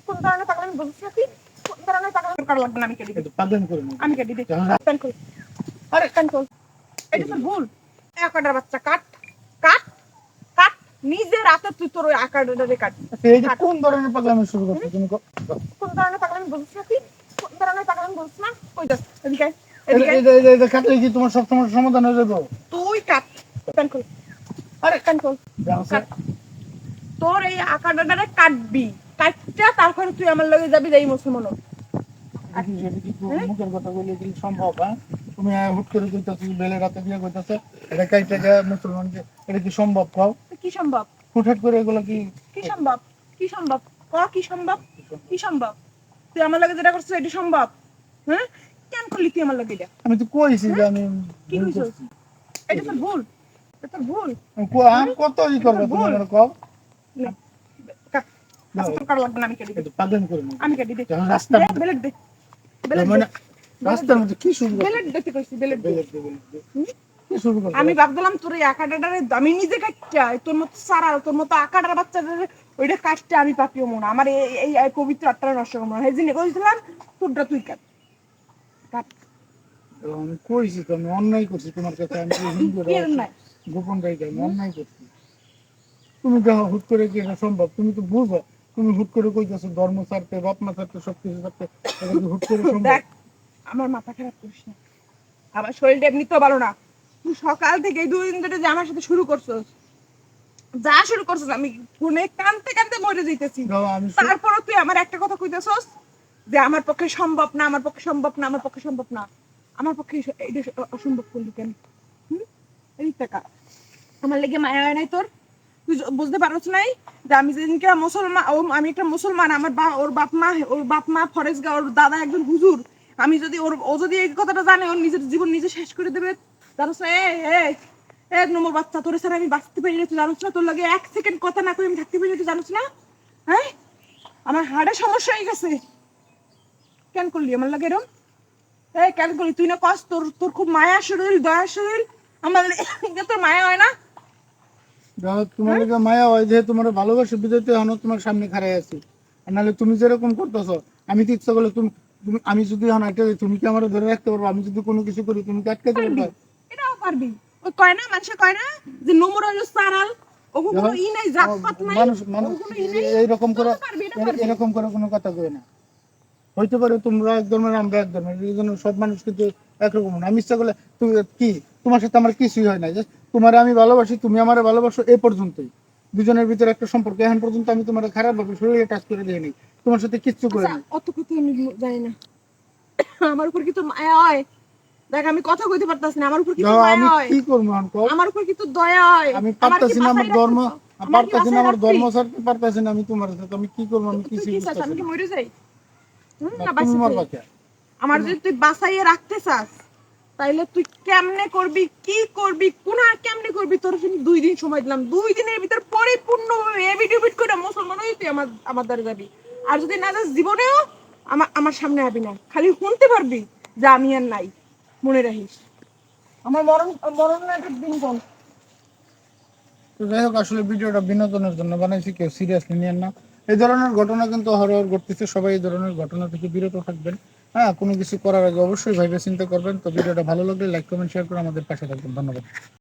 কোন ধরনের পাগলামি বলছিস না তুই? কোন ধরনের পাগলামি করা লাগবে না, আমি কেটে দিই। পাগলামি করে না। আমি কেটে দিই। প্যান খোল। আরে প্যান খোল। এটা তো ভুল। আকারের বাচ্চা কাট কাট কাট, নিজের হাতে তুই তোর ওই আকারটারে কাট। এই যে কোন ধরনের পাগলামি শুরু করছিস তুমি? কোন ধরনের পাগলামি বলছিস না তুই? কোন ধরনের পাগলামি বলছিস না? কই যাস? এদিকে আয়, এটা এদিকে আয়। এটা এটা এটা কাটলে কি তোমার সব সমস্যার সমাধান হয়ে যাবে? তুই কাট। প্যান খোল। আরে প্যান খোল। কাট। তোর এই আকারটারে কাটবি। কাটটা তারপরে তুই আমার লগে যাবি, যাই মুসলমান। এটা কি মুখের কথা বলে কি সম্ভব? হ্যাঁ, তুমি হুট করে কইতাছো বেলে রাতে বিয়ে কইতাছো, এটা কাইটা গা মুসলমান, এটা কি সম্ভব? কও কি সম্ভব? হুটহাট করে এগুলো কি কি সম্ভব? কি সম্ভব? ক কি সম্ভব? কি সম্ভব? তুই আমার লগে যেটা করছিস এটা সম্ভব? হ্যাঁ, কেন করলি তুই আমার লগে এটা? আমি তো কইছি যে আমি কি কইছিস? এটা তো ভুল। এটা তো ভুল। আমি কত ই করবো তুমি আমার কও। নে, কাট। আচ্ছা, তোর কাটা লাগবে না, আমি কেটে দিই। এটা পাগলামি করে না। আমি কেটে দিই। যখন রাস্তার দে, মধ্যে বেলেট দে। বেলেট দে। মানে রাস্তার মধ্যে কি শুরু করছো? বেলেট দিতে কইছি, বেলেট দে। বেলেট দে। কি শুরু করছো? আমি ভাবলাম তোর এই আকাটাটারে আমি নিজে কাটটা, তোর মতো সারা, তোর মতো আকাটার বাচ্চাটারে ওইটা কাটতে আমি পাপিও মনে, আমার এই পবিত্র আত্মাটা নষ্ট করবো না। এই জন্য কইছিলাম তোরটা তুই কাট কাট। আমি কইছি তো আমি অন্যায় করছি তোমার কাছে, আমি যে হিন্দু কি নাই? গোপন রাইখে আমি অন্যায় করছি। তুমি দেখো হুট করে কি এটা সম্ভব? তুমি তো বুঝো, তুমি হুট করে কইতাছো ধর্ম ছাড়তে, বাপ মা ছাড়তে, সবকিছু ছাড়তে, এটা কি হুট করে সম্ভব? দেখ, আমার মাথা খারাপ করিস না, আমার শরীরটা এমনিতেও ভালো না। তুই সকাল থেকে এই 2 দিন ধরে যে আমার সাথে শুরু করছস, যা শুরু করছস, আমি ফোনে কানতে কানতে মরে যাইতেছি। দাও, আমি তারপরও তুই আমার একটা কথা কইতেছস যে আমার পক্ষে সম্ভব না, আমার পক্ষে সম্ভব না, আমার পক্ষে সম্ভব না। আমার পক্ষে এটা অসম্ভব করলি কেন? এই টাকা আমার লেগে মায়া হয় নাই তোর? তুই বুঝতে পারছ নাই যে আমি যেদিনকে মুসলমান, আমি একটা মুসলমান, আমার ওর বাপ মা ফরেজগা, ওর দাদা একজন হুজুর। আমি যদি ও যদি এই কথাটা জানে, ওর নিজের জীবন নিজে শেষ করে দেবে। জানোস না? এক নম্বর বাচ্চা, তোর ছাড়া আমি বাঁচতে পারি না, তুই জানোস না? তোর লাগে 1 সেকেন্ড কথা না কই আমি থাকতে পারি না, তুই জানোস না? হ্যাঁ, আমার হাড়ে সমস্যা হয়ে গেছে। কেন করলি আমার লাগে এরকম? কেন করলি? তুই না কস তোর তোর খুব মায়া শরীর, দয়া শরীর, আমার তোর মায়া হয় না? তোমার লাগে মায়া হয় যে তোমার ভালোবাসা বিদায়তে হনো তোমার সামনে খাড়াই আছি। আর নাহলে তুমি যেরকম করতেছো, আমি তো ইচ্ছা করলে আমি যদি হন একটা, তুমি কি আমার ধরে রাখতে পারবো? আমি যদি কোনো কিছু করি তুমি কি আটকাতে পারবে? এটাও পারবি। ওই কয় না, মানুষে কয় না যে নোমর হইলো সারাল, ওগো কোনো ই নাই, জাতপাত নাই, মানুষ ওগো কোনো ই নাই। এইরকম করে পারবি, এটা পারবি। এরকম করে কোনো কথা কই না। হইতে পারে তোমরা এক ধর্মের আমরা এক ধর্মের, এই জন্য সব মানুষ কিন্তু একরকম না। আমি ইচ্ছা করলে তুমি কি, তোমার সাথে আমার কিছুই হয় না, জাস্ট তোমার আমি ভালোবাসি, তুমি আমারে ভালোবাসো, এই পর্যন্তই। দুজনের ভিতরে একটা সম্পর্ক। এখন পর্যন্ত আমি তোমার খারাপ ভাবে শরীরে টাচ করে দিইনি, তোমার সাথে কিচ্ছু করে আচ্ছা, নাই। অত কথা আমি জানি না। আমার উপর কি তোর মায়া হয়? দেখ, আমি কথা কইতে পারতাছি না, আমার উপর কি তোর মায়া আমি হয়? কি করবো এখন কও? আমার উপর কি তোর দয়া হয়? আমি আমার কি পারতাছি না আমার বাসায় ধর্ম, রাখছিস? আমার কি পারতাছি না বাসায় আমার ধর্ম রাখছিস? ছাড়তে, পারতাছি না আমি তোমার সাথে, আমি কি করবো আমি তুই কিছুই কি চাস বুঝতেছি আমি কি না। মরে যাই? না, না, তুমি বাঁচতে মরবা চাই। কে? আমার যদি তুই বাঁচাইয়ে রাখতে চাস, তাইলে তুই কেমনে করবি, কি করবি, কোন আর কেমনে করবি? তোর জন্য 2 দিন সময় দিলাম, 2 দিনের ভিতর পরিপূর্ণভাবে এভিডেভিট করে মুসলমান হয়ে তুই আমার দ্বারা যাবি। আর যদি না যাস, জীবনেও আমার সামনে আবি না, খালি শুনতে পারবি যে আমি আর নাই। মনে রাখিস, আমার মরণের দিন কোন? তো যাই হোক, আসলে ভিডিওটা বিনোদনের জন্য বানাইছি, কেউ সিরিয়াসলি নিয়েন না। এই ধরনের ঘটনা কিন্তু হরহর ঘটতেছে, সবাই এই ধরনের ঘটনা থেকে বিরত থাকবেন। হ্যাঁ, কোনো কিছু করার আগে অবশ্যই ভাইবে চিন্তা করবেন। তো ভিডিওটা ভালো লাগলে লাইক কমেন্ট শেয়ার করে আমাদের পাশে থাকবেন। ধন্যবাদ।